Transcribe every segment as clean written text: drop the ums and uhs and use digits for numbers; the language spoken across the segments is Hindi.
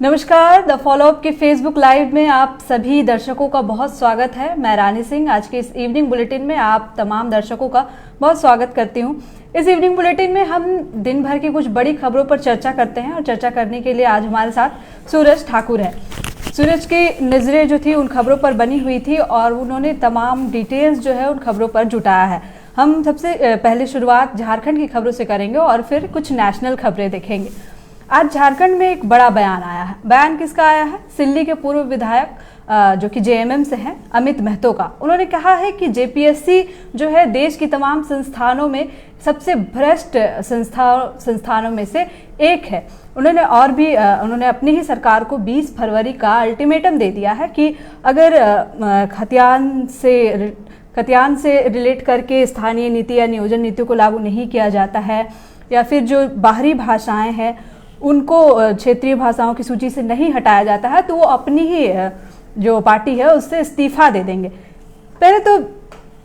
नमस्कार, द फॉलोअप के फेसबुक लाइव में आप सभी दर्शकों का बहुत स्वागत है। मैं रानी सिंह आज के इस इवनिंग बुलेटिन में आप तमाम दर्शकों का बहुत स्वागत करती हूं। इस इवनिंग बुलेटिन में हम दिन भर की कुछ बड़ी खबरों पर चर्चा करते हैं और चर्चा करने के लिए आज हमारे साथ सूरज ठाकुर है। सूरज की नज़रें जो थी उन खबरों पर बनी हुई थी और उन्होंने तमाम डिटेल्स जो है उन खबरों पर जुटाया है। हम सबसे पहले शुरुआत झारखंड की खबरों से करेंगे और फिर कुछ नेशनल खबरें देखेंगे। आज झारखंड में एक बड़ा बयान आया है। बयान किसका आया है? सिल्ली के पूर्व विधायक जो कि जेएमएम से हैं, अमित महतो का। उन्होंने कहा है कि जेपीएससी जो है देश की तमाम संस्थानों में सबसे भ्रष्ट संस्थानों में से एक है। उन्होंने अपनी ही सरकार को 20 फरवरी का अल्टीमेटम दे दिया है कि अगर खतियान से रिलेट करके स्थानीय नीति या नियोजन नीतियों को लागू नहीं किया जाता है या फिर जो बाहरी भाषाएं हैं उनको क्षेत्रीय भाषाओं की सूची से नहीं हटाया जाता है तो वो अपनी ही जो पार्टी है उससे इस्तीफा दे देंगे। पहले तो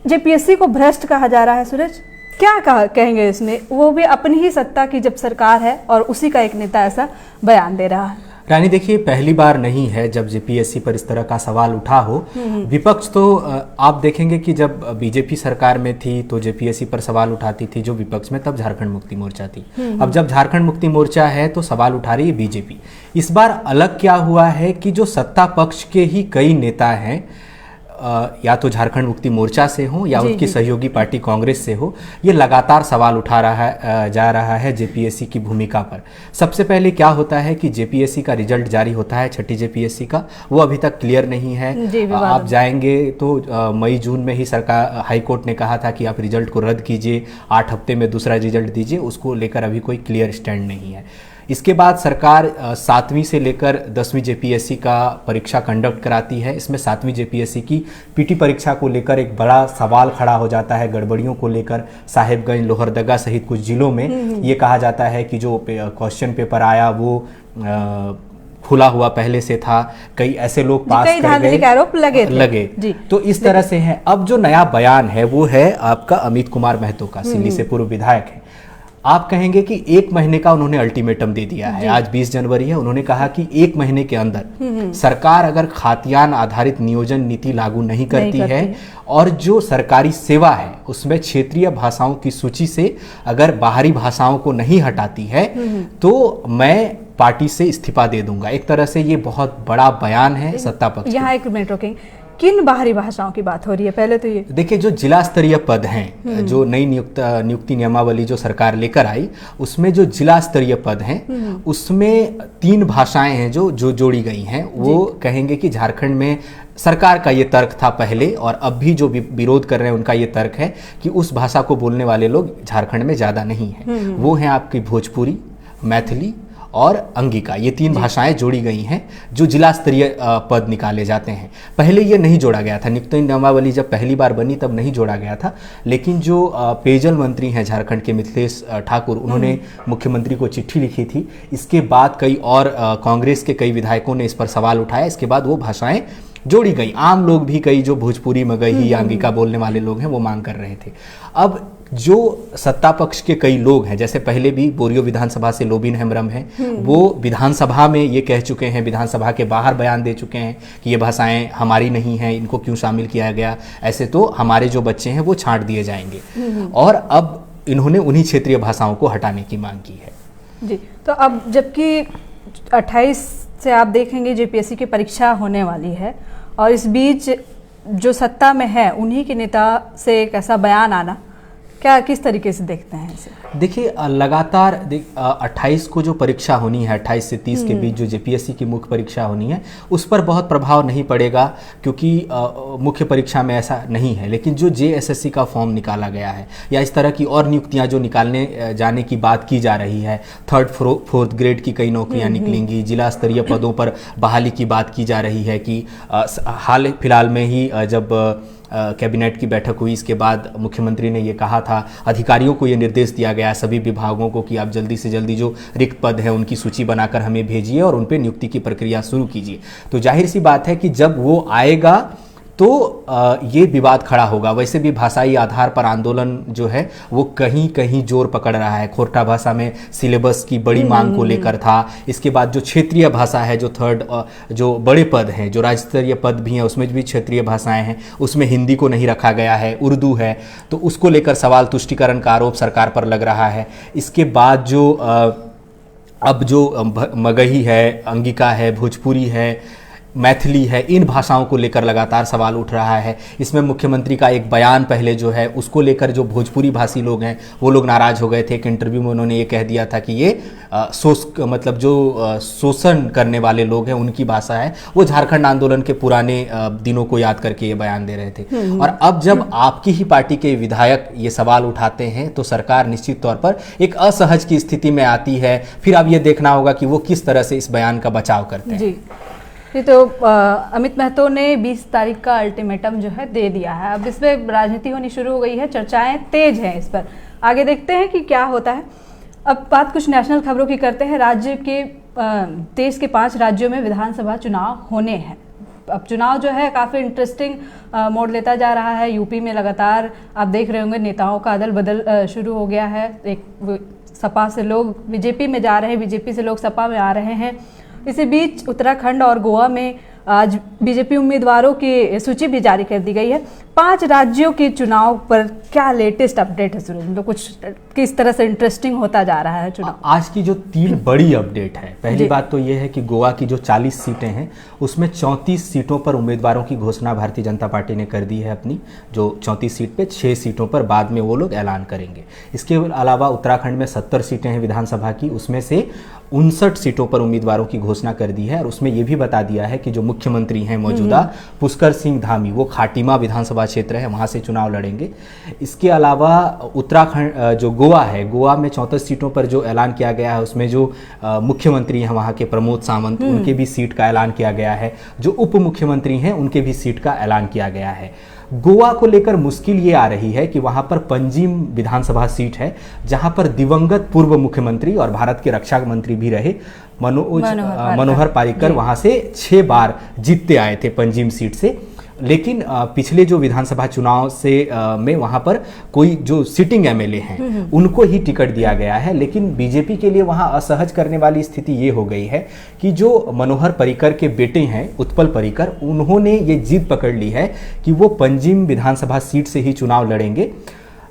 जेपीएससी को भ्रष्ट कहा जा रहा है। सूरज, क्या कहेंगे इसमें? वो भी अपनी ही सत्ता की जब सरकार है और उसी का एक नेता ऐसा बयान दे रहा है। रानी, देखिए, पहली बार नहीं है जब जेपीएससी पर इस तरह का सवाल उठा हो। विपक्ष तो आप देखेंगे कि जब बीजेपी सरकार में थी तो जेपीएससी पर सवाल उठाती थी जो विपक्ष में तब झारखंड मुक्ति मोर्चा थी। अब जब झारखंड मुक्ति मोर्चा है तो सवाल उठा रही है बीजेपी। इस बार अलग क्या हुआ है कि जो सत्ता पक्ष के ही कई नेता हैं, या तो झारखंड मुक्ति मोर्चा से हो या उसकी सहयोगी पार्टी कांग्रेस से हो, ये लगातार सवाल उठा जा रहा है जेपीएससी की भूमिका पर। सबसे पहले क्या होता है कि जेपीएससी का रिजल्ट जारी होता है, छठी जेपीएससी का, वो अभी तक क्लियर नहीं है। आप जाएंगे तो मई जून में ही सरकार हाईकोर्ट ने कहा था कि आप रिजल्ट को रद्द कीजिए, 8 हफ्ते में दूसरा रिजल्ट दीजिए। उसको लेकर अभी कोई क्लियर स्टैंड नहीं है। इसके बाद सरकार 7वीं से लेकर 10वीं जेपीएससी का परीक्षा कंडक्ट कराती है। इसमें 7वीं जेपीएससी की पीटी परीक्षा को लेकर एक बड़ा सवाल खड़ा हो जाता है, गड़बड़ियों को लेकर। साहेबगंज, लोहरदगा सहित कुछ जिलों में ये कहा जाता है कि जो क्वेश्चन पेपर आया वो खुला हुआ पहले से था। कई ऐसे लोग पास कर गए, आरोप लगे तो इस तरह से है। अब जो नया बयान है वो है आपका अमित कुमार महतो का, सिल्ली से पूर्व विधायक है। आप कहेंगे कि 1 महीने का उन्होंने अल्टीमेटम दे दिया है। आज 20 जनवरी है। उन्होंने कहा कि 1 महीने के अंदर सरकार अगर खातियान आधारित नियोजन नीति लागू नहीं करती है और जो सरकारी सेवा है उसमें क्षेत्रीय भाषाओं की सूची से अगर बाहरी भाषाओं को नहीं हटाती है तो मैं पार्टी से इस्तीफा दे दूंगा। एक तरह से ये बहुत बड़ा बयान है सत्ता पक्ष। यहाँ 1 मिनट रोकेंगे। किन बाहरी भाषाओं की बात हो रही है? पहले तो ये देखिए, जो जिला स्तरीय पद हैं, जो नई नियुक्ति नियमावली जो सरकार लेकर आई, उसमें जो जिला स्तरीय पद हैं उसमें 3 भाषाएं हैं जो जोड़ी गई हैं। वो कहेंगे कि झारखंड में सरकार का ये तर्क था पहले और अब भी जो विरोध कर रहे हैं उनका ये तर्क है कि उस भाषा को बोलने वाले लोग झारखंड में ज़्यादा नहीं हैं। वो हैं आपकी भोजपुरी, मैथिली और अंगिका। ये 3 भाषाएं जोड़ी गई हैं जो जिला स्तरीय पद निकाले जाते हैं। पहले ये नहीं जोड़ा गया था। नियुक्ति नियमावली जब पहली बार बनी तब नहीं जोड़ा गया था, लेकिन जो पेयजल मंत्री हैं झारखंड के मिथिलेश ठाकुर, उन्होंने मुख्यमंत्री को चिट्ठी लिखी थी। इसके बाद कई और कांग्रेस के कई विधायकों ने इस पर सवाल उठाया। इसके बाद वो भाषाएं जोड़ी गई। आम लोग भी, कई जो भोजपुरी, मगही या अंगिका बोलने वाले लोग हैं, वो मांग कर रहे थे। अब जो सत्ता पक्ष के कई लोग हैं, जैसे पहले भी बोरियो विधानसभा से लोबिन हेम्ब्रम हैं, वो विधानसभा में ये कह चुके हैं, विधानसभा के बाहर बयान दे चुके हैं कि ये भाषाएं हमारी नहीं हैं, इनको क्यों शामिल किया गया, ऐसे तो हमारे जो बच्चे हैं वो छांट दिए जाएंगे। और अब इन्होंने उन्हीं क्षेत्रीय भाषाओं को हटाने की मांग की है। जी, तो अब जबकि 28 से आप देखेंगे जेपीएससी की परीक्षा होने वाली है और इस बीच जो सत्ता में है उन्हीं के नेता से एक ऐसा बयान आना, क्या किस तरीके से देखते हैं इसे? देखिए, लगातार 28 को जो परीक्षा होनी है, 28 से 30 के बीच जो जेपीएससी की मुख्य परीक्षा होनी है, उस पर बहुत प्रभाव नहीं पड़ेगा क्योंकि मुख्य परीक्षा में ऐसा नहीं है। लेकिन जो जेएसएससी का फॉर्म निकाला गया है या इस तरह की और नियुक्तियां जो निकालने जाने की बात की जा रही है, 3rd 4th ग्रेड की कई नौकरियां निकलेंगी, जिला स्तरीय पदों पर बहाली की बात की जा रही है कि हाल फिलहाल में ही जब कैबिनेट की बैठक हुई, इसके बाद मुख्यमंत्री ने ये कहा था, अधिकारियों को ये निर्देश दिया गया सभी विभागों को कि आप जल्दी से जल्दी जो रिक्त पद है उनकी सूची बनाकर हमें भेजिए और उन पर नियुक्ति की प्रक्रिया शुरू कीजिए। तो जाहिर सी बात है कि जब वो आएगा तो ये विवाद खड़ा होगा। वैसे भी भाषाई आधार पर आंदोलन जो है वो कहीं कहीं जोर पकड़ रहा है। खोरठा भाषा में सिलेबस की बड़ी मांग को लेकर था। इसके बाद जो क्षेत्रीय भाषा है, जो थर्ड जो बड़े पद हैं, जो राज्य स्तरीय पद भी हैं, उसमें भी क्षेत्रीय भाषाएं हैं, उसमें हिंदी को नहीं रखा गया है, उर्दू है, तो उसको लेकर सवाल तुष्टीकरण का आरोप सरकार पर लग रहा है। इसके बाद जो अब जो मगही है, अंगिका है, भोजपुरी है, मैथिली है, इन भाषाओं को लेकर लगातार सवाल उठ रहा है। इसमें मुख्यमंत्री का एक बयान पहले जो है उसको लेकर जो भोजपुरी भाषी लोग हैं वो लोग नाराज हो गए थे। एक इंटरव्यू में उन्होंने ये कह दिया था कि ये मतलब जो शोषण करने वाले लोग हैं उनकी भाषा है। वो झारखंड आंदोलन के पुराने दिनों को याद करके ये बयान दे रहे थे। और अब जब आपकी ही पार्टी के विधायक ये सवाल उठाते हैं तो सरकार निश्चित तौर पर एक असहज की स्थिति में आती है। फिर अब ये देखना होगा कि वो किस तरह से इस बयान का बचाव करते हैं। जी, तो अमित महतो ने 20 तारीख का अल्टीमेटम जो है दे दिया है। अब इसमें राजनीति होनी शुरू हो गई है, चर्चाएं तेज हैं इस पर। आगे देखते हैं कि क्या होता है। अब बात कुछ नेशनल खबरों की करते हैं। राज्य के देश के 5 राज्यों में विधानसभा चुनाव होने हैं। अब चुनाव जो है काफ़ी इंटरेस्टिंग मोड़ लेता जा रहा है। यूपी में लगातार आप देख रहे होंगे नेताओं का अदल बदल शुरू हो गया है। एक सपा से लोग बीजेपी में जा रहे हैं, बीजेपी से लोग सपा में आ रहे हैं। इसी बीच उत्तराखंड और गोवा में आज बीजेपी उम्मीदवारों की सूची भी जारी कर दी गई है। 5 राज्यों के चुनाव पर क्या लेटेस्ट अपडेट है सूरज? मतलब कुछ किस तरह से इंटरेस्टिंग होता जा रहा है चुनाव? आज की जो 3 बड़ी अपडेट है, पहली बात तो ये है कि गोवा की जो 40 सीटें हैं उसमें 34 सीटों पर उम्मीदवारों की घोषणा भारतीय जनता पार्टी ने कर दी है अपनी। जो 34 सीट पे 6 सीटों पर बाद में वो लोग ऐलान करेंगे। इसके अलावा उत्तराखंड में 70 सीटें हैं विधानसभा की, उसमें से 59 सीटों पर उम्मीदवारों की घोषणा कर दी है। और उसमें ये भी बता दिया है कि जो मुख्यमंत्री हैं मौजूदा पुष्कर सिंह धामी, वो खाटिमा विधानसभा क्षेत्र है, वहाँ से चुनाव लड़ेंगे। इसके अलावा उत्तराखंड जो गोवा है, गोवा में 34 सीटों पर जो ऐलान किया गया है उसमें जो मुख्यमंत्री हैं वहाँ के प्रमोद सावंत, उनके भी सीट का ऐलान किया गया है। जो उप मुख्यमंत्री हैं उनके भी सीट का ऐलान किया गया है। गोवा को लेकर मुश्किल ये आ रही है कि वहां पर पंजीम विधानसभा सीट है जहां पर दिवंगत पूर्व मुख्यमंत्री और भारत के रक्षा मंत्री भी रहे मनोहर पारिकर वहां से 6 बार जीतते आए थे पंजीम सीट से। लेकिन पिछले जो विधानसभा चुनाव से में वहां पर कोई जो सिटिंग एमएलए हैं उनको ही टिकट दिया गया है। लेकिन बीजेपी के लिए वहां असहज करने वाली स्थिति ये हो गई है कि जो मनोहर पर्रिकर के बेटे हैं उत्पल पर्रिकर, उन्होंने ये जीत पकड़ ली है कि वो पंजीम विधानसभा सीट से ही चुनाव लड़ेंगे।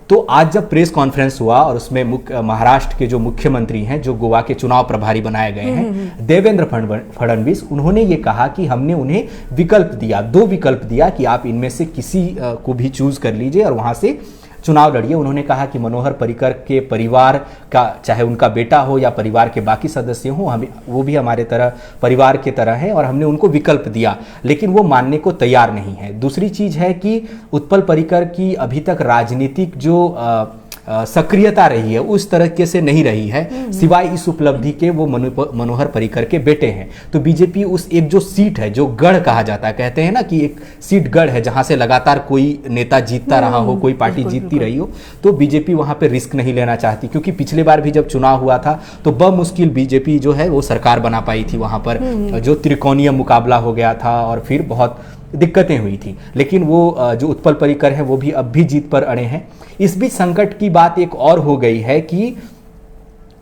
तो आज जब प्रेस कॉन्फ्रेंस हुआ और उसमें महाराष्ट्र के जो मुख्यमंत्री हैं, जो गोवा के चुनाव प्रभारी बनाए गए हैं, देवेंद्र फडणवीस, उन्होंने ये कहा कि हमने उन्हें विकल्प दिया, 2 विकल्प दिया कि आप इनमें से किसी को भी चूज कर लीजिए और वहां से चुनाव लड़िए। उन्होंने कहा कि मनोहर पर्रिकर के परिवार का, चाहे उनका बेटा हो या परिवार के बाकी सदस्य हों, हम वो भी हमारे तरह परिवार के तरह हैं और हमने उनको विकल्प दिया, लेकिन वो मानने को तैयार नहीं है। दूसरी चीज है कि उत्पल पर्रिकर की अभी तक राजनीतिक जो सक्रियता रही है उस तरीके से नहीं रही है, सिवाय इस उपलब्धि के वो मनोहर पर्रिकर के बेटे हैं। तो बीजेपी उस एक जो सीट है, जो गढ़ कहा जाता है, कहते हैं ना कि एक सीट गढ़ है जहां से लगातार कोई नेता जीतता रहा हो, कोई पार्टी जीतती रही हो, तो बीजेपी वहां पे रिस्क नहीं लेना चाहती। क्योंकि पिछले बार भी जब चुनाव हुआ था तो बमुश्किल बीजेपी जो है वो सरकार बना पाई थी। वहां पर जो त्रिकोणीय मुकाबला हो गया था और फिर बहुत दिक्कतें हुई थी। लेकिन वो जो उत्पल पर्रिकर हैं वो भी अब भी जीत पर अड़े हैं। इस बीच संकट की बात एक और हो गई है कि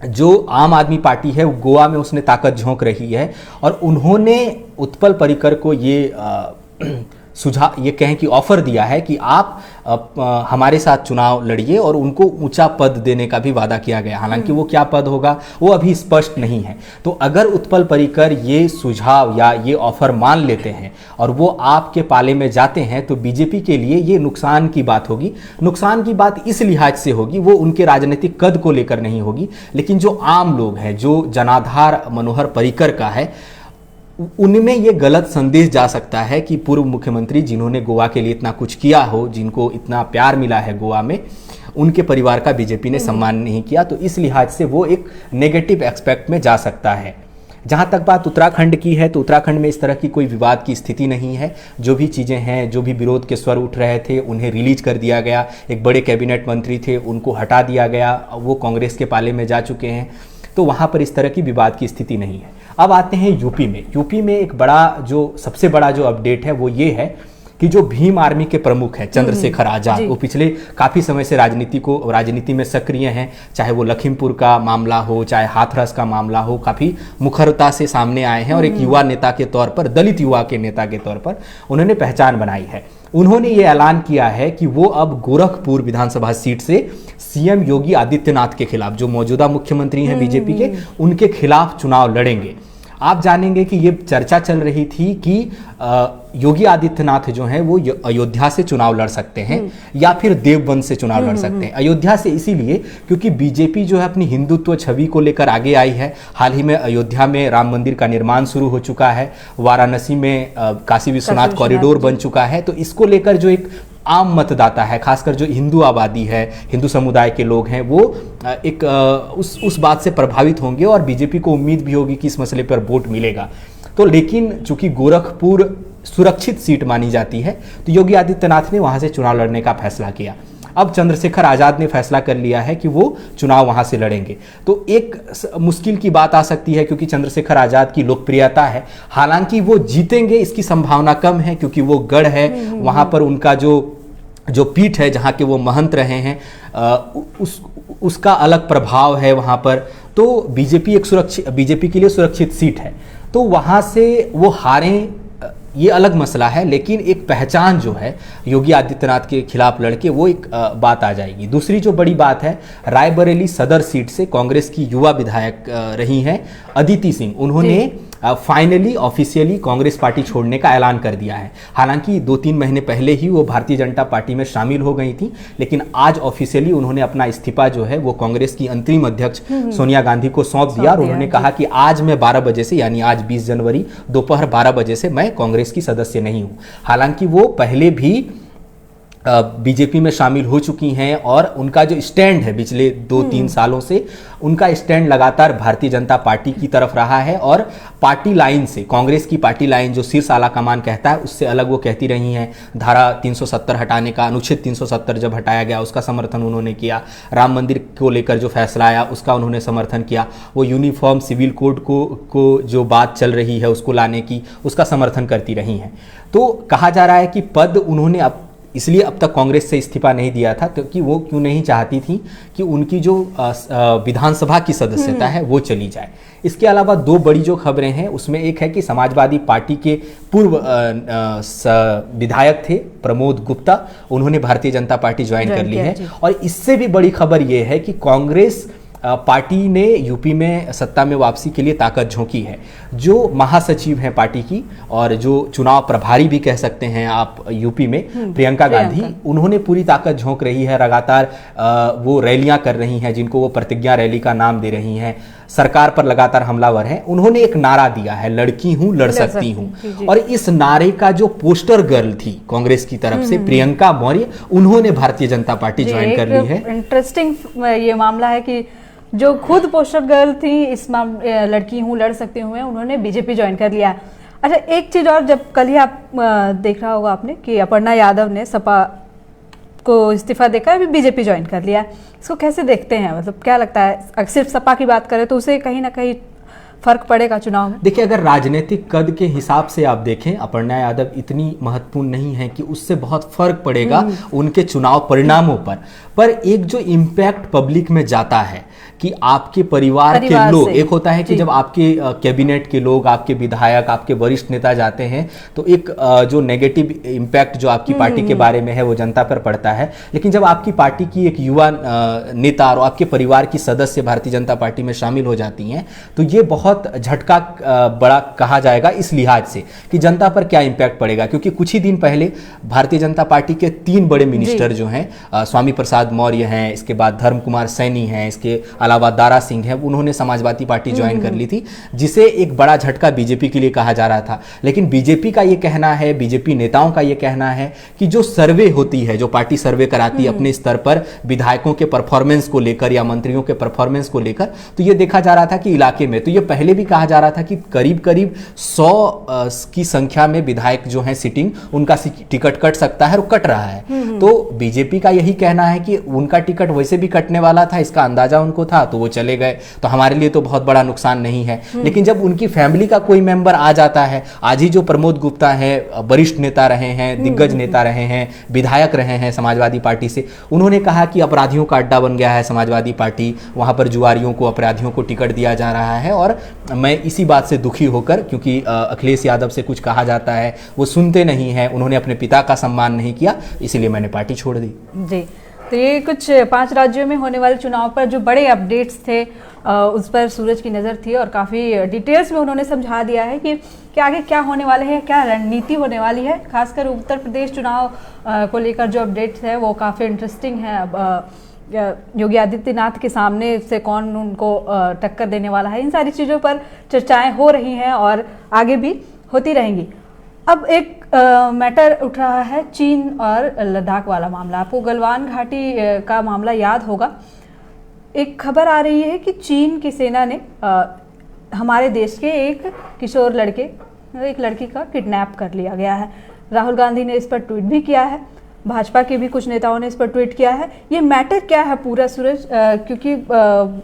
जो आम आदमी पार्टी है गोवा में उसने ताकत झोंक रही है और उन्होंने उत्पल पर्रिकर को ये सुझाव, ये कहें कि ऑफर दिया है कि आप हमारे साथ चुनाव लड़िए और उनको ऊंचा पद देने का भी वादा किया गया। हालांकि वो क्या पद होगा वो अभी स्पष्ट नहीं है। तो अगर उत्पल पर्रिकर ये सुझाव या ये ऑफर मान लेते हैं और वो आपके पाले में जाते हैं तो बीजेपी के लिए ये नुकसान की बात होगी। नुकसान की बात इस लिहाज से होगी, वो उनके राजनीतिक कद को लेकर नहीं होगी, लेकिन जो आम लोग हैं, जो जनाधार मनोहर पर्रिकर का है, उनमें ये गलत संदेश जा सकता है कि पूर्व मुख्यमंत्री जिन्होंने गोवा के लिए इतना कुछ किया हो, जिनको इतना प्यार मिला है गोवा में, उनके परिवार का बीजेपी ने सम्मान नहीं किया। तो इस लिहाज से वो एक नेगेटिव एस्पेक्ट में जा सकता है। जहां तक बात उत्तराखंड की है तो उत्तराखंड में इस तरह की कोई विवाद की स्थिति नहीं है। जो भी चीज़ें हैं, जो भी विरोध के स्वर उठ रहे थे, उन्हें रिलीज कर दिया गया। एक बड़े कैबिनेट मंत्री थे, उनको हटा दिया गया, वो कांग्रेस के पाले में जा चुके हैं। तो वहां पर इस तरह की विवाद की स्थिति नहीं है। अब आते हैं यूपी में। यूपी में एक बड़ा, जो सबसे बड़ा जो अपडेट है वो ये है कि जो भीम आर्मी के प्रमुख हैं चंद्रशेखर आजाद, वो पिछले काफी समय से राजनीति में सक्रिय हैं। चाहे वो लखीमपुर का मामला हो, चाहे हाथरस का मामला हो, काफी मुखरता से सामने आए हैं और एक युवा नेता के तौर पर, दलित युवा के नेता के तौर पर उन्होंने पहचान बनाई है। उन्होंने ये ऐलान किया है कि वो अब गोरखपुर विधानसभा सीट से सीएम योगी आदित्यनाथ के खिलाफ, जो मौजूदा मुख्यमंत्री हैं बीजेपी के, उनके खिलाफ चुनाव लड़ेंगे। आप जानेंगे कि ये चर्चा चल रही थी कि योगी आदित्यनाथ जो हैं वो अयोध्या से चुनाव लड़ सकते हैं या फिर देवबंद से चुनाव लड़ सकते हैं। अयोध्या से इसीलिए क्योंकि बीजेपी जो है अपनी हिंदुत्व छवि को लेकर आगे आई है। हाल ही में अयोध्या में राम मंदिर का निर्माण शुरू हो चुका है, वाराणसी में काशी विश्वनाथ कॉरिडोर बन चुका है। तो इसको लेकर जो एक आम मतदाता है, खासकर जो हिंदू आबादी है, हिंदू समुदाय के लोग हैं, वो एक उस बात से प्रभावित होंगे और बीजेपी को उम्मीद भी होगी कि इस मसले पर वोट मिलेगा। तो लेकिन चूंकि गोरखपुर सुरक्षित सीट मानी जाती है तो योगी आदित्यनाथ ने वहां से चुनाव लड़ने का फैसला किया। अब चंद्रशेखर आजाद ने फैसला कर लिया है कि वो चुनाव वहां से लड़ेंगे। तो एक मुश्किल की बात आ सकती है क्योंकि चंद्रशेखर आजाद की लोकप्रियता है, हालांकि वो जीतेंगे इसकी संभावना कम है क्योंकि वो गढ़ है, वहां पर उनका जो पीठ है जहां के वो महंत रहे हैं, उसका अलग प्रभाव है वहां पर। तो बीजेपी के लिए सुरक्षित सीट है, तो वहां से वो हारें ये अलग मसला है, लेकिन एक पहचान जो है योगी आदित्यनाथ के खिलाफ लड़के, वो एक बात आ जाएगी। दूसरी जो बड़ी बात है, रायबरेली सदर सीट से कांग्रेस की युवा विधायक रही हैं अदिति सिंह, उन्होंने फाइनली ऑफिशियली कांग्रेस पार्टी छोड़ने का ऐलान कर दिया है। हालांकि 2-3 महीने पहले ही वो भारतीय जनता पार्टी में शामिल हो गई थी, लेकिन आज ऑफिशियली उन्होंने अपना इस्तीफा जो है वो कांग्रेस की अंतरिम अध्यक्ष सोनिया गांधी को सौंप दिया और उन्होंने कहा कि आज मैं 12 बजे से, यानी आज 20 जनवरी दोपहर 12 बजे से मैं कांग्रेस की सदस्य नहीं हूं। हालांकि वो पहले भी बीजेपी में शामिल हो चुकी हैं और उनका जो स्टैंड है पिछले 2-3 सालों से, उनका स्टैंड लगातार भारतीय जनता पार्टी की तरफ रहा है और पार्टी लाइन से, कांग्रेस की पार्टी लाइन जो शीर्ष आला कमान कहता है उससे अलग वो कहती रही हैं। धारा 370 हटाने का, अनुच्छेद 370 जब हटाया गया उसका समर्थन उन्होंने किया, राम मंदिर को लेकर जो फैसला आया उसका उन्होंने समर्थन किया, वो यूनिफॉर्म सिविल कोड को जो बात चल रही है उसको लाने की, उसका समर्थन करती रही हैं। तो कहा जा रहा है कि पद उन्होंने इसलिए अब तक कांग्रेस से इस्तीफा नहीं दिया था क्योंकि वो क्यों नहीं चाहती थी कि उनकी जो विधानसभा की सदस्यता है वो चली जाए। इसके अलावा 2 बड़ी जो खबरें हैं उसमें एक है कि समाजवादी पार्टी के पूर्व विधायक थे प्रमोद गुप्ता, उन्होंने भारतीय जनता पार्टी ज्वाइन कर ली है। और इससे भी बड़ी खबर ये है कि कांग्रेस पार्टी ने यूपी में सत्ता में वापसी के लिए ताकत झोंकी है। जो महासचिव हैं पार्टी की और जो चुनाव प्रभारी भी कह सकते हैं आप यूपी में, प्रियंका गांधी, उन्होंने पूरी ताकत झोंक रही है। लगातार वो रैलियां कर रही हैं जिनको वो प्रतिज्ञा रैली का नाम दे रही हैं, सरकार पर लगातार हमलावर हैं। उन्होंने एक नारा दिया है, लड़की हूं लड़ सकती हूं, और इस नारे का जो पोस्टर गर्ल थी कांग्रेस की तरफ से प्रियंका मौर्य, उन्होंने भारतीय जनता पार्टी ज्वाइन कर ली है। इंटरेस्टिंग ये मामला है कि जो खुद पोस्टर गर्ल थी इस लड़की हूँ लड़ सकती हूँ, उन्होंने बीजेपी ज्वाइन कर लिया। अच्छा, एक चीज और, जब कल ही आप देख रहा होगा आपने कि अपर्णा यादव ने सपा को इस्तीफा देकर अभी बीजेपी ज्वाइन कर लिया, इसको कैसे देखते हैं? मतलब क्या लगता है, सिर्फ सपा की बात करें तो उसे कहीं ना कहीं फर्क पड़ेगा चुनाव में? देखिए, अगर राजनीतिक कद के हिसाब से आप देखें, अपर्णा यादव इतनी महत्वपूर्ण नहीं है कि उससे बहुत फर्क पड़ेगा उनके चुनाव परिणामों पर एक जो इम्पैक्ट पब्लिक में जाता है कि आपके परिवार के लोग, एक होता है कि जब आपके कैबिनेट के लोग, आपके विधायक, आपके वरिष्ठ नेता जाते हैं तो एक जो नेगेटिव इम्पैक्ट जो आपकी पार्टी के बारे में है वो जनता पर पड़ता है। लेकिन जब आपकी पार्टी की एक युवा नेता और आपके परिवार की सदस्य भारतीय जनता पार्टी में शामिल हो जाती हैं तो ये बहुत झटका बड़ा कहा जाएगा इस लिहाज से कि जनता पर क्या इम्पैक्ट पड़ेगा। क्योंकि कुछ ही दिन पहले भारतीय जनता पार्टी के 3 बड़े मिनिस्टर जो हैं, स्वामी प्रसाद मौर्य हैं, इसके बाद धर्म कुमार सैनी हैं, इसके अलावा दारा सिंह है, उन्होंने समाजवादी पार्टी ज्वाइन कर ली थी, जिसे एक बड़ा झटका बीजेपी के लिए कहा जा रहा था। लेकिन बीजेपी का ये कहना है, बीजेपी नेताओं का ये कहना है कि जो सर्वे होती है, जो पार्टी सर्वे कराती है अपने स्तर पर विधायकों के परफॉर्मेंस को लेकर या मंत्रियों के परफॉर्मेंस को लेकर, तो ये देखा जा रहा था कि इलाके में, तो ये पहले भी कहा जा रहा था कि करीब करीब 100 की संख्या में विधायक जो है सिटिंग, उनका टिकट कट सकता है और कट रहा है। तो बीजेपी का यही कहना है कि उनका टिकट वैसे भी कटने वाला था, इसका अंदाजा उनको था, तो वो चले गए, तो हमारे लिए तो बहुत बड़ा नुकसान नहीं है। लेकिन जब उनकी फैमिली का कोई मेंबर आ जाता है, आज ही जो प्रमोद गुप्ता है, वरिष्ठ नेता रहे हैं, दिग्गज नेता रहे हैं, विधायक रहे हैं समाजवादी पार्टी से, उन्होंने कहा कि अपराधियों का अड्डा बन गया है समाजवादी पार्टी, वहां पर जुआरियों को, अपराधियों को टिकट दिया जा रहा है। और मैं इसी बात से दुखी होकर, क्योंकि अखिलेश यादव से कुछ कहा जाता है वो सुनते नहीं है, उन्होंने अपने पिता का सम्मान नहीं किया, इसीलिए मैंने पार्टी छोड़ दी। जी, तो ये कुछ 5 राज्यों में होने वाले चुनाव पर जो बड़े अपडेट्स थे उस पर सूरज की नज़र थी, और काफ़ी डिटेल्स में उन्होंने समझा दिया है कि आगे क्या होने वाले हैं, क्या रणनीति होने वाली है। खासकर उत्तर प्रदेश चुनाव को लेकर जो अपडेट्स है वो काफ़ी इंटरेस्टिंग है। अब योगी आदित्यनाथ के सामने से कौन उनको टक्कर देने वाला है, इन सारी चीज़ों पर चर्चाएं हो रही हैं और आगे भी होती रहेंगी। अब एक मैटर उठ रहा है चीन और लद्दाख वाला मामला। आपको गलवान घाटी का मामला याद होगा। एक खबर आ रही है कि चीन की सेना ने हमारे देश के एक किशोर लड़के, एक लड़की का किडनैप कर लिया गया है। राहुल गांधी ने इस पर ट्वीट भी किया है, भाजपा के भी कुछ नेताओं ने इस पर ट्वीट किया है। ये मैटर क्या है पूरा सूरज, क्योंकि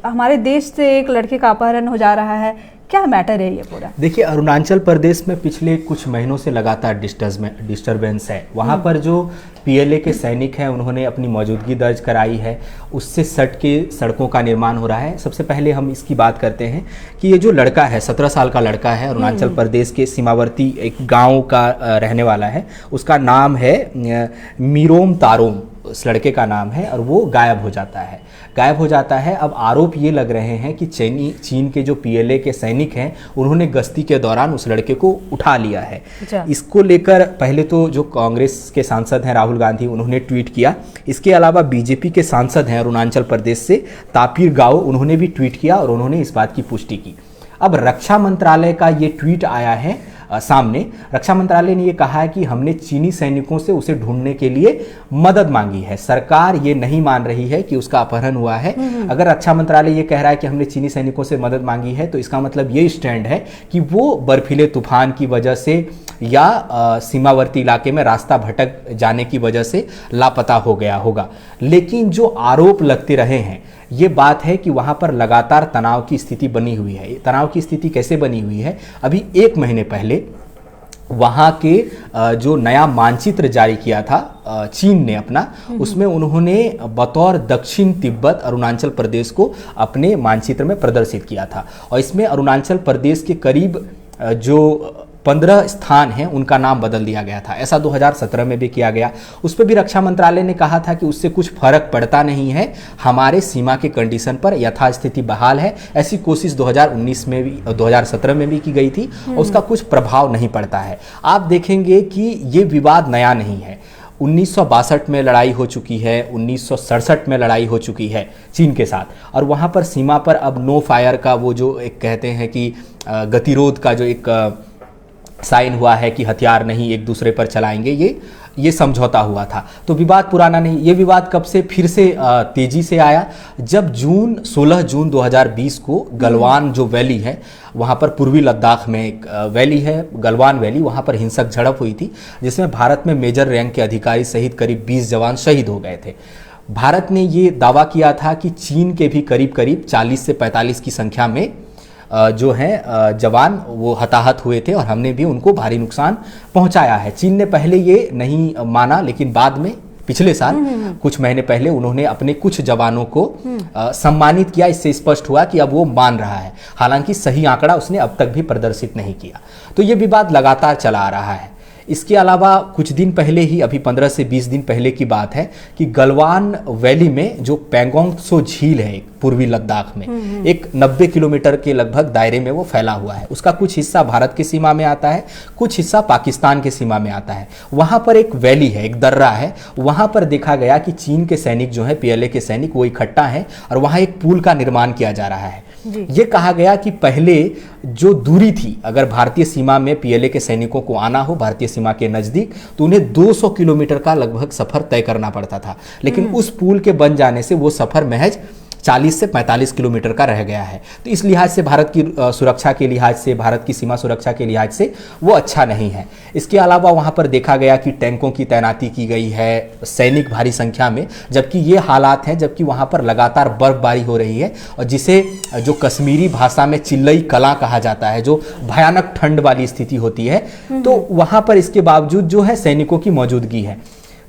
हमारे देश से एक लड़के का अपहरण हो जा रहा है, क्या मैटर है ये पूरा? देखिए, अरुणाचल प्रदेश में पिछले कुछ महीनों से लगातार डिस्टर्बेंस है। वहाँ पर जो पीएलए के सैनिक हैं उन्होंने अपनी मौजूदगी दर्ज कराई है, उससे सट के सड़कों का निर्माण हो रहा है। सबसे पहले हम इसकी बात करते हैं कि ये जो लड़का है, 17 साल का लड़का है, अरुणाचल प्रदेश के सीमावर्ती एक गाँव का रहने वाला है। उसका नाम है मीरोम तारोम, उस लड़के का नाम है, और वो गायब हो जाता है। अब आरोप ये लग रहे हैं कि चीन के जो पीएलए के सैनिक हैं उन्होंने गश्ती के दौरान उस लड़के को उठा लिया है। इसको लेकर पहले तो जो कांग्रेस के सांसद हैं राहुल गांधी, उन्होंने ट्वीट किया। इसके अलावा बीजेपी के सांसद हैं अरुणाचल प्रदेश से तापिर गाओ, उन्होंने भी ट्वीट किया और उन्होंने इस बात की पुष्टि की। अब रक्षा मंत्रालय का ये ट्वीट आया है सामने। रक्षा मंत्रालय ने ये कहा है कि हमने चीनी सैनिकों से उसे ढूंढने के लिए मदद मांगी है। सरकार ये नहीं मान रही है कि उसका अपहरण हुआ है। अगर रक्षा मंत्रालय ये कह रहा है कि हमने चीनी सैनिकों से मदद मांगी है, तो इसका मतलब ये स्टैंड है कि वो बर्फीले तूफान की वजह से या सीमावर्ती इलाके में रास्ता भटक जाने की वजह से लापता हो गया होगा। लेकिन जो आरोप लगते रहे हैं, ये बात है कि वहाँ पर लगातार तनाव की स्थिति बनी हुई है। तनाव की स्थिति कैसे बनी हुई है? अभी 1 महीने पहले वहाँ के जो नया मानचित्र जारी किया था चीन ने अपना, उसमें उन्होंने बतौर दक्षिण तिब्बत अरुणाचल प्रदेश को अपने मानचित्र में प्रदर्शित किया था। और इसमें अरुणाचल प्रदेश के करीब जो 15 स्थान हैं उनका नाम बदल दिया गया था। ऐसा 2017 में भी किया गया। उस पर भी रक्षा मंत्रालय ने कहा था कि उससे कुछ फर्क पड़ता नहीं है, हमारे सीमा के कंडीशन पर यथास्थिति बहाल है। ऐसी कोशिश 2019 में भी, 2017 में भी की गई थी और उसका कुछ प्रभाव नहीं पड़ता है। आप देखेंगे कि ये विवाद नया नहीं है। 1962 में लड़ाई हो चुकी है, 1967 में लड़ाई हो चुकी है चीन के साथ, और वहाँ पर सीमा पर अब नो फायर का वो जो एक कहते हैं कि गतिरोध का जो एक साइन हुआ है कि हथियार नहीं एक दूसरे पर चलाएंगे, ये समझौता हुआ था। तो विवाद पुराना नहीं। ये विवाद कब से फिर से तेजी से आया? जब 16 जून 2020 को गलवान जो वैली है, वहाँ पर पूर्वी लद्दाख में एक वैली है गलवान वैली, वहाँ पर हिंसक झड़प हुई थी जिसमें भारत में मेजर रैंक के अधिकारी सहित करीब 20 जवान शहीद हो गए थे। भारत ने ये दावा किया था कि चीन के भी करीब 40 से 45 की संख्या में जो हैं जवान वो हताहत हुए थे और हमने भी उनको भारी नुकसान पहुंचाया है। चीन ने पहले ये नहीं माना, लेकिन बाद में पिछले साल कुछ महीने पहले उन्होंने अपने कुछ जवानों को सम्मानित किया। इससे स्पष्ट हुआ कि अब वो मान रहा है, हालांकि सही आंकड़ा उसने अब तक भी प्रदर्शित नहीं किया। तो ये विवाद लगातार चला आ रहा है। इसके अलावा कुछ दिन पहले ही, अभी 15 से 20 दिन पहले की बात है कि गलवान वैली में जो पैंगोंग त्सो झील है पूर्वी लद्दाख में, एक 90 किलोमीटर के लगभग दायरे में वो फैला हुआ है। उसका कुछ हिस्सा भारत की सीमा में आता है, कुछ हिस्सा पाकिस्तान की सीमा में आता है। वहाँ पर एक वैली है, एक दर्रा है। वहाँ पर देखा गया कि चीन के सैनिक जो है, पीएलए के सैनिक, वो इकट्ठा हैं और वहाँ एक पुल का निर्माण किया जा रहा है। ये कहा गया कि पहले जो दूरी थी, अगर भारतीय सीमा में पीएलए के सैनिकों को आना हो भारतीय सीमा के नज़दीक, तो उन्हें 200 किलोमीटर का लगभग सफ़र तय करना पड़ता था। लेकिन उस पुल के बन जाने से वो सफ़र महज 40 से 45 किलोमीटर का रह गया है। तो इस लिहाज से भारत की सुरक्षा के लिहाज से, भारत की सीमा सुरक्षा के लिहाज से वो अच्छा नहीं है। इसके अलावा वहाँ पर देखा गया कि टैंकों की तैनाती की गई है, सैनिक भारी संख्या में, जबकि ये हालात हैं जबकि वहाँ पर लगातार बर्फबारी हो रही है और जिसे जो कश्मीरी भाषा में चिल्लई कला कहा जाता है, जो भयानक ठंड वाली स्थिति होती है, तो वहाँ पर इसके बावजूद जो है सैनिकों की मौजूदगी है।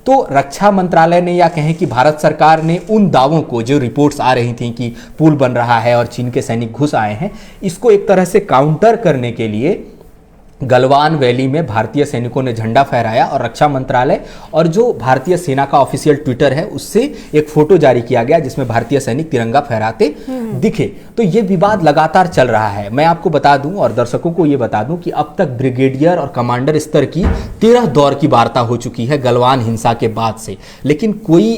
तो रक्षा मंत्रालय ने या कहें कि भारत सरकार ने उन दावों को, जो रिपोर्ट्स आ रही थी कि पुल बन रहा है और चीन के सैनिक घुस आए हैं, इसको एक तरह से काउंटर करने के लिए गलवान वैली में भारतीय सैनिकों ने झंडा फहराया और रक्षा मंत्रालय और जो भारतीय सेना का ऑफिशियल ट्विटर है उससे एक फोटो जारी किया गया जिसमें भारतीय सैनिक तिरंगा फहराते दिखे। तो ये विवाद लगातार चल रहा है। मैं आपको बता दूं और दर्शकों को ये बता दूं कि अब तक ब्रिगेडियर और कमांडर स्तर की 13 दौर की वार्ता हो चुकी है गलवान हिंसा के बाद से, लेकिन कोई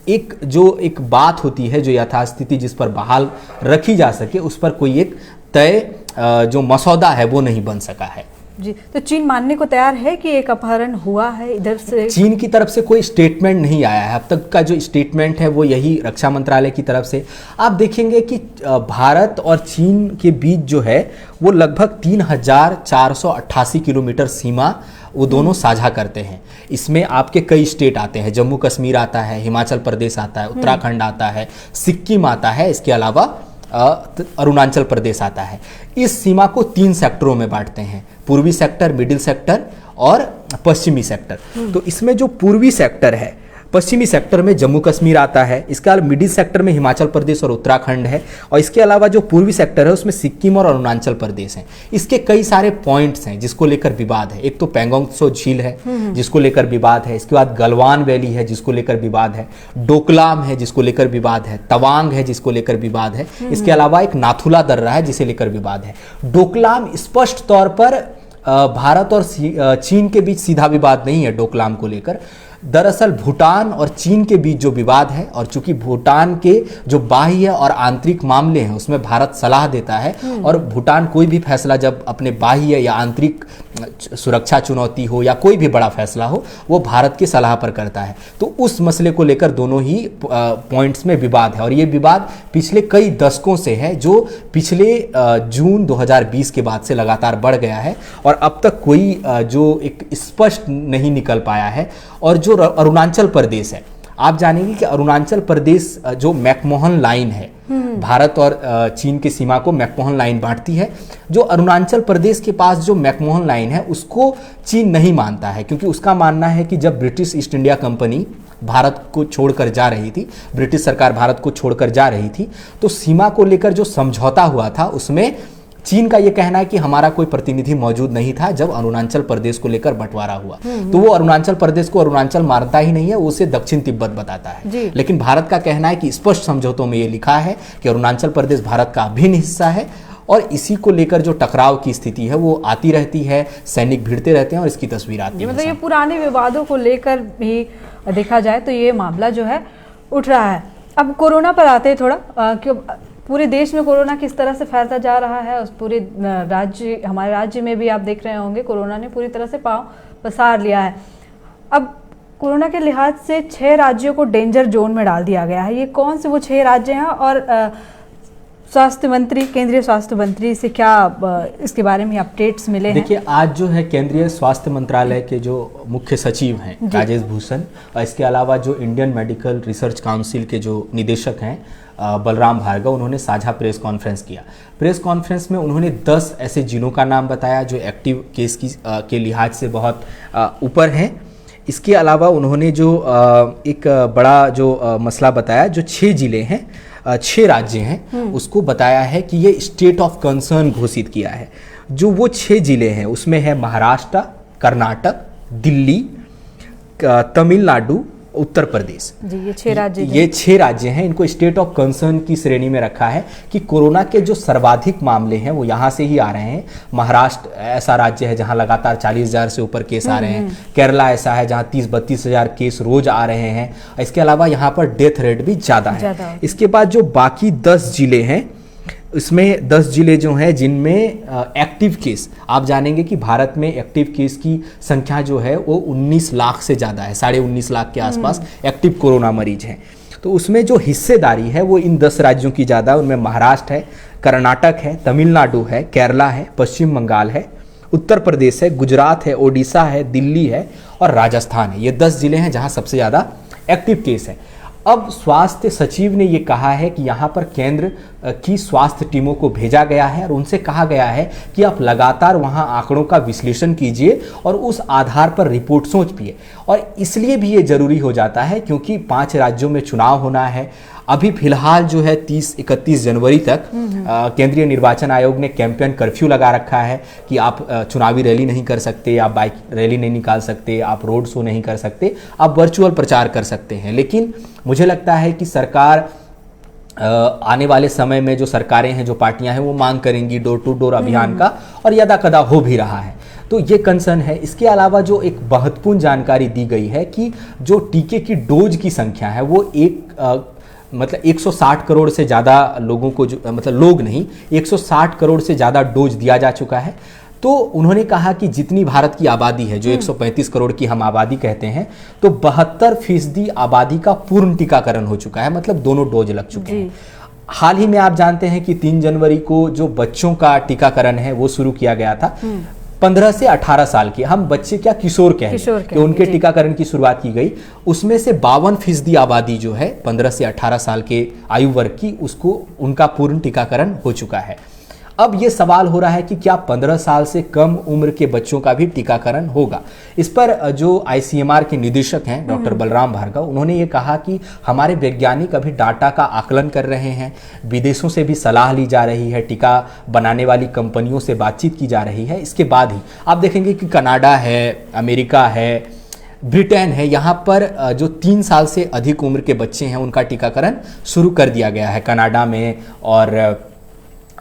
एक बात होती है जो यथास्थिति जिस पर बहाल रखी जा सके, उस पर कोई एक तय जो मसौदा है वो नहीं बन सका है। जी, तो चीन मानने को तैयार है कि एक अपहरण हुआ है इधर से? चीन की तरफ से कोई स्टेटमेंट नहीं आया है। अब तक का जो स्टेटमेंट है वो यही रक्षा मंत्रालय की तरफ से। आप देखेंगे कि भारत और चीन के बीच जो है वो लगभग 3488 किलोमीटर सीमा वो दोनों साझा करते हैं। इसमें आपके कई स्टेट आते हैं, जम्मू कश्मीर आता है, हिमाचल प्रदेश आता है, उत्तराखंड आता है, सिक्किम आता है, इसके अलावा अरुणाचल प्रदेश आता है। इस सीमा को 3 सेक्टरों में बांटते हैं, पूर्वी सेक्टर, मिडिल सेक्टर और पश्चिमी सेक्टर। तो इसमें जो पूर्वी सेक्टर है, पश्चिमी सेक्टर में जम्मू कश्मीर आता है, इसके अलावा मिडिल सेक्टर में हिमाचल प्रदेश और उत्तराखंड है, और इसके अलावा जो पूर्वी सेक्टर है उसमें सिक्किम और अरुणाचल प्रदेश है। इसके कई सारे पॉइंट्स हैं जिसको लेकर विवाद है। एक तो पेंगोंग त्सो झील है जिसको लेकर विवाद है, इसके बाद गलवान वैली है जिसको लेकर विवाद है, डोकलाम है जिसको लेकर विवाद है, तवांग है जिसको लेकर विवाद है, इसके अलावा एक नाथुला दर्रा है जिसे लेकर विवाद है। डोकलाम स्पष्ट तौर पर भारत और चीन के बीच सीधा विवाद नहीं है। डोकलाम को लेकर दरअसल भूटान और चीन के बीच जो विवाद है, और चूंकि भूटान के जो बाह्य और आंतरिक मामले हैं उसमें भारत सलाह देता है, और भूटान कोई भी फैसला जब अपने बाह्य या आंतरिक सुरक्षा चुनौती हो या कोई भी बड़ा फैसला हो वो भारत की सलाह पर करता है। तो उस मसले को लेकर दोनों ही पॉइंट्स में विवाद है, और ये विवाद पिछले कई दशकों से है जो पिछले जून 2020 के बाद से लगातार बढ़ गया है, और अब तक कोई जो एक स्पष्ट नहीं निकल पाया है। और जो अरुणाचल प्रदेश है, आप जानेंगे कि अरुणाचल प्रदेश जो मैकमोहन लाइन है, भारत और चीन की सीमा को मैकमोहन लाइन बांटती है। जो अरुणाचल प्रदेश के पास जो मैकमोहन लाइन है उसको चीन नहीं मानता है, क्योंकि उसका मानना है कि जब British east India company Bharat को छोड़कर जा रही थी, ब्रिटिश सरकार भारत को छोड़कर जा रही थी, तो सीमा को लेकर जो समझौता हुआ था उसमें चीन का यह कहना है कि हमारा कोई प्रतिनिधि मौजूद नहीं था जब अरुणाचल प्रदेश को लेकर बंटवारा हुआ। तो वो अरुणाचल प्रदेश को अरुणाचल मानता ही नहीं है, वो उसे दक्षिण तिब्बत बताता है। लेकिन भारत का कहना है कि स्पष्ट समझौतों में ये लिखा है कि अरुणाचल प्रदेश भारत का अभिन्न हिस्सा है, और इसी को लेकर जो टकराव की स्थिति है वो आती रहती है, सैनिक भिड़ते रहते हैं और इसकी तस्वीर आती है। मतलब ये पुराने विवादों को लेकर भी देखा जाए तो ये मामला जो है उठ रहा है। अब कोरोना पर आते हैं थोड़ा, क्यों पूरे देश में कोरोना किस तरह से फैलता जा रहा है, उस पूरे राज्य, हमारे राज्य में भी आप देख रहे होंगे कोरोना ने पूरी तरह से पांव पसार लिया है। अब कोरोना के लिहाज से 6 राज्यों को डेंजर जोन में डाल दिया गया है। ये कौन से वो 6 राज्य हैं, और स्वास्थ्य मंत्री, केंद्रीय स्वास्थ्य मंत्री से क्या इसके बारे में अपडेट्स मिले हैं? देखिए, आज जो है केंद्रीय स्वास्थ्य मंत्रालय के जो मुख्य सचिव हैं राजेश भूषण, और इसके अलावा जो इंडियन मेडिकल रिसर्च काउंसिल के जो निदेशक हैं बलराम भार्गव, उन्होंने साझा प्रेस कॉन्फ्रेंस किया। प्रेस कॉन्फ्रेंस में उन्होंने 10 ऐसे जिलों का नाम बताया जो एक्टिव केस के लिहाज से बहुत ऊपर हैं। इसके अलावा उन्होंने जो एक बड़ा जो मसला बताया, जो 6 जिले हैं, 6 राज्य हैं, उसको बताया है कि ये स्टेट ऑफ कंसर्न घोषित किया है। जो वो 6 जिले हैं उसमें है महाराष्ट्र, कर्नाटक, दिल्ली, तमिलनाडु, उत्तर प्रदेश। जी, ये 6 राज्य हैं। इनको स्टेट ऑफ कंसर्न की श्रेणी में रखा है कि कोरोना के जो सर्वाधिक मामले हैं वो यहाँ से ही आ रहे हैं। महाराष्ट्र ऐसा राज्य है जहाँ लगातार 40,000 से ऊपर केस आ रहे हैं। केरला ऐसा है जहाँ 30-32 हज़ार केस रोज आ रहे हैं। इसके अलावा यहाँ पर डेथ रेट भी ज़्यादा है। इसके बाद जो बाकी 10 जिले हैं, इसमें 10 जिले जो हैं जिनमें एक्टिव केस, आप जानेंगे कि भारत में एक्टिव केस की संख्या जो है वो 19 लाख से ज़्यादा है, 19.5 लाख के आसपास एक्टिव कोरोना मरीज हैं। तो उसमें जो हिस्सेदारी है वो इन 10 राज्यों की ज़्यादा, उनमें महाराष्ट्र है, कर्नाटक है, तमिलनाडु है, केरला है, पश्चिम बंगाल है, उत्तर प्रदेश है, गुजरात है, ओडिशा है, दिल्ली है और राजस्थान है। ये 10 जिले हैं जहां सबसे ज़्यादा एक्टिव केस है। अब स्वास्थ्य सचिव ने ये कहा है कि यहाँ पर केंद्र की स्वास्थ्य टीमों को भेजा गया है और उनसे कहा गया है कि आप लगातार वहाँ आंकड़ों का विश्लेषण कीजिए और उस आधार पर रिपोर्ट सोच पिए। और इसलिए भी ये जरूरी हो जाता है क्योंकि 5 राज्यों में चुनाव होना है। अभी फिलहाल जो है 30-31 जनवरी तक केंद्रीय निर्वाचन आयोग ने कैंपेन कर्फ्यू लगा रखा है कि आप चुनावी रैली नहीं कर सकते, आप बाइक रैली नहीं निकाल सकते, आप रोड शो नहीं कर सकते, आप वर्चुअल प्रचार कर सकते हैं। लेकिन मुझे लगता है कि सरकार आने वाले समय में जो सरकारें हैं, जो पार्टियां हैं, वो मांग करेंगी डोर टू डोर अभियान का, और यदा कदा हो भी रहा है। तो ये कंसर्न है। इसके अलावा जो एक महत्वपूर्ण जानकारी दी गई है कि जो टीके की डोज की संख्या है वो 160 करोड़ से ज़्यादा लोगों को, जो मतलब लोग नहीं, 160 करोड़ से ज़्यादा डोज दिया जा चुका है। तो उन्होंने कहा कि जितनी भारत की आबादी है, जो 135 करोड़ की हम आबादी कहते हैं, तो 72% आबादी का पूर्ण टीकाकरण हो चुका है, मतलब दोनों डोज लग चुके हैं। हाल ही में आप जानते हैं कि 3 जनवरी को जो बच्चों का टीकाकरण है वो शुरू किया गया था। 15 से 18 साल के, हम बच्चे क्या किशोर कहें, कि उनके टीकाकरण की शुरुआत की गई। उसमें से 52% आबादी जो है 15 से 18 साल के आयु वर्ग की, उसको उनका पूर्ण टीकाकरण हो चुका है। अब ये सवाल हो रहा है कि क्या 15 साल से कम उम्र के बच्चों का भी टीकाकरण होगा। इस पर जो आईसीएमआर के निदेशक हैं डॉक्टर बलराम भार्गव, उन्होंने ये कहा कि हमारे वैज्ञानिक अभी डाटा का आकलन कर रहे हैं, विदेशों से भी सलाह ली जा रही है, टीका बनाने वाली कंपनियों से बातचीत की जा रही है। इसके बाद ही आप देखेंगे कि कनाडा है, अमेरिका है, ब्रिटेन है, यहाँ पर जो 3 साल से अधिक उम्र के बच्चे हैं उनका टीकाकरण शुरू कर दिया गया है। कनाडा में और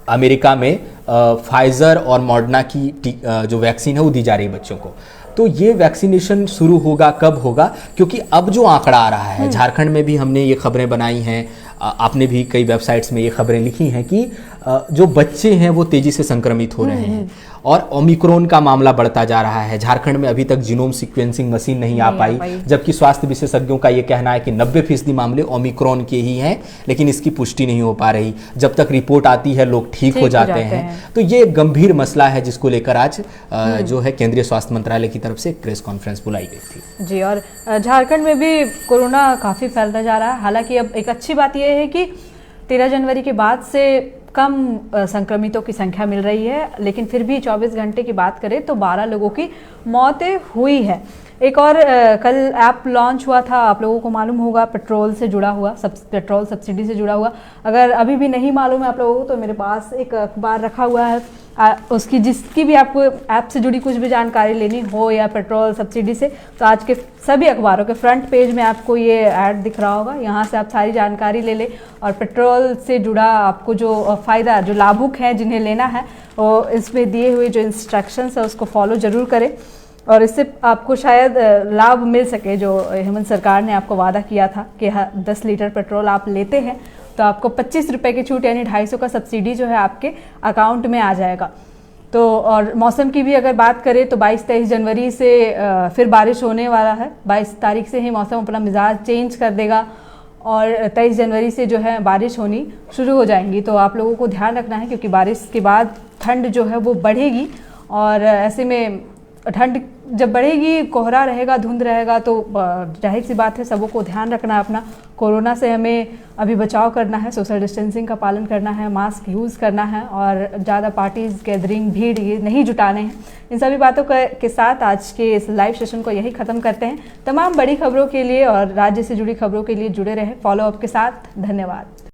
अमेरिका में फाइजर और मॉडर्ना की जो वैक्सीन है वो दी जा रही है बच्चों को। तो ये वैक्सीनेशन शुरू होगा, कब होगा? क्योंकि अब जो आंकड़ा आ रहा है, झारखंड में भी हमने ये खबरें बनाई हैं, आपने भी कई वेबसाइट्स में ये खबरें लिखी हैं कि जो बच्चे हैं वो तेजी से संक्रमित हो रहे हैं और ओमिक्रॉन का मामला बढ़ता जा रहा है। झारखंड में अभी तक जीनोम सीक्वेंसिंग मशीन नहीं आ पाई, जबकि स्वास्थ्य विशेषज्ञों का ये कहना है कि 90% मामले ओमिक्रॉन के ही हैं, लेकिन इसकी पुष्टि नहीं हो पा रही। जब तक रिपोर्ट आती है लोग ठीक हो जाते हैं। तो ये गंभीर मसला है जिसको लेकर आज जो है केंद्रीय स्वास्थ्य मंत्रालय की तरफ से एक प्रेस कॉन्फ्रेंस बुलाई गई थी। जी, और झारखंड में भी कोरोना काफ़ी फैलता जा रहा है। हालांकि अब एक अच्छी बात यह है कि 13 जनवरी के बाद से कम संक्रमितों की संख्या मिल रही है, लेकिन फिर भी 24 घंटे की बात करें तो 12 लोगों की मौतें हुई है। एक और कल ऐप लॉन्च हुआ था, आप लोगों को मालूम होगा, पेट्रोल से जुड़ा हुआ, पेट्रोल सब्सिडी से जुड़ा हुआ। अगर अभी भी नहीं मालूम है आप लोगों को तो मेरे पास एक अखबार रखा हुआ है, उसकी जिसकी भी आपको ऐप से जुड़ी कुछ भी जानकारी लेनी हो या पेट्रोल सब्सिडी से, तो आज के सभी अखबारों के फ्रंट पेज में आपको ये ऐड दिख रहा होगा। यहाँ से आप सारी जानकारी ले लें और पेट्रोल से जुड़ा आपको जो फ़ायदा, जो लाभुक हैं जिन्हें लेना है, वो इसमें दिए हुए जो इंस्ट्रक्शंस है उसको फॉलो ज़रूर करें और इससे आपको शायद लाभ मिल सके। जो हेमंत सरकार ने आपको वादा किया था कि 10 लीटर पेट्रोल आप लेते हैं तो आपको 25 रुपये की छूट, यानी 250 का सब्सिडी जो है आपके अकाउंट में आ जाएगा। तो और मौसम की भी अगर बात करें तो 22-23 जनवरी से फिर बारिश होने वाला है। 22 तारीख से ही मौसम अपना मिजाज चेंज कर देगा और 23 जनवरी से जो है बारिश होनी शुरू हो जाएंगी। तो आप लोगों को ध्यान रखना है क्योंकि बारिश के बाद ठंड जो है वो बढ़ेगी और ऐसे में ठंड जब बढ़ेगी, कोहरा रहेगा, धुंध रहेगा, तो जाहिर सी बात है सबों को ध्यान रखना है अपना। कोरोना से हमें अभी बचाव करना है, सोशल डिस्टेंसिंग का पालन करना है, मास्क यूज़ करना है और ज़्यादा पार्टीज, गैदरिंग, भीड़ ये नहीं जुटाने हैं। इन सभी बातों के साथ आज के इस लाइव सेशन को यही ख़त्म करते हैं। तमाम बड़ी खबरों के लिए और राज्य से जुड़ी खबरों के लिए जुड़े रहे फॉलोअप के साथ। धन्यवाद।